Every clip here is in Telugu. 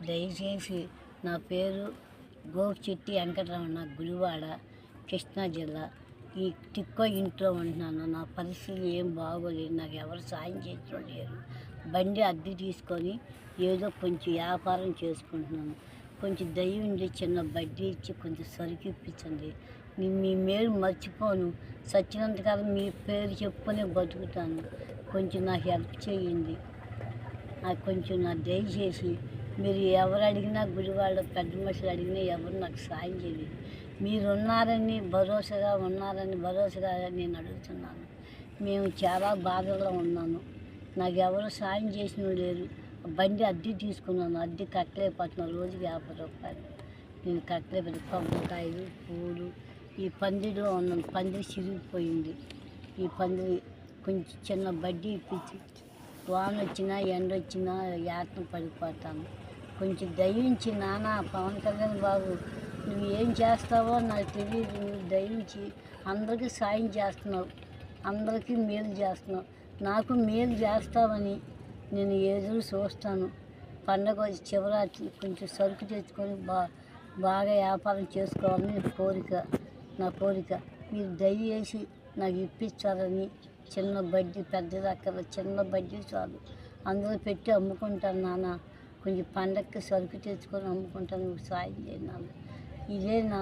దయచేసి నా పేరు గోపిచెట్టి వెంకటరమణ, గుడివాడ, కృష్ణా జిల్లా. ఈ టిక్కో ఇంట్లో ఉంటున్నాను. నా పరిస్థితి ఏం బాగోలేదు. నాకు ఎవరు సాయం చేసిన లేరు. బండి అద్దె తీసుకొని ఏదో కొంచెం వ్యాపారం చేసుకుంటున్నాను. కొంచెం దయ ఉండి చిన్న బడ్డీ ఇచ్చి కొంచెం సరుకు ఇప్పించండి. నేను మీ మేలు మర్చిపోను. సచ్చినంతకాలం మీ పేరు చెప్పుకొని బతుకుతాను. కొంచెం నాకు హెల్ప్ చేయండి. నాకు కొంచెం దయచేసి మీరు ఎవరు అడిగినా, గుడివాడ పెద్ద మనుషులు అడిగినా ఎవరు నాకు సాయం చేయలేదు. మీరు ఉన్నారని భరోసాగా నేను అడుగుతున్నాను. మేము చాలా బాధలో ఉన్నాను. నాకు ఎవరు సాయం చేసిన లేరు. బండి అద్దె తీసుకున్నాను. అద్దె కట్టలేకపోతున్నాను. రోజుకి 50 రూపాయలు. నేను కట్టలేకపోతే కొబ్బరికాయలు, పూలు, ఈ పందిరిలో ఉన్నాను. పందిరి చిరిగిపోయింది. ఈ పందిరి కొంచెం చిన్న బడ్డీ ఇప్పించి, వాన వచ్చినా ఎండ వచ్చినా యాతన పడిపోతాను. కొంచెం దయించి నాన్న పవన్ కళ్యాణ్ బాబు, నువ్వు ఏం చేస్తావో నాకు తెలియదు. నువ్వు దయించి అందరికీ సాయం చేస్తున్నావు, అందరికీ మేలు చేస్తున్నావు. నాకు మేలు చేస్తావని నేను ఎదురు చూస్తాను. పండగ శివరాత్రి కొంచెం సరుకు తెచ్చుకొని బాగా వ్యాపారం చేసుకోవాలని నా కోరిక. మీరు దయచేసి నాకు ఇప్పించాలని. చిన్న బడ్డీ, పెద్ద రకాల చిన్న బడ్డీ చాలు. అందులో పెట్టి అమ్ముకుంటాను నాన్న. కొంచెం పండగకి సరుకు తెచ్చుకొని అమ్ముకుంటాను. నువ్వు సాయం చేయండి నాన్న. ఇదే నా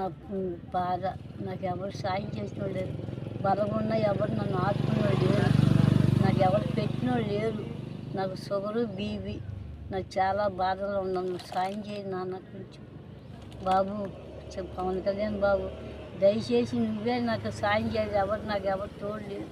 బాధ. నాకు ఎవరు సాయం చేసిన లేరు. బలగున్నా ఎవరు నన్ను ఆదుకునేవాళ్ళు లేరు. నాకు ఎవరు పెట్టినోళ్ళు లేరు. నాకు షుగరు, బీపీ. నాకు చాలా బాధలో ఉన్నాను. నువ్వు సాయం చేయండి నాన్న. కొంచెం బాబు, పవన్ కళ్యాణ్ బాబు, దయచేసి నువ్వే నాకు సాయం చేయాలి. నాకు ఎవరు తోడు లేదు.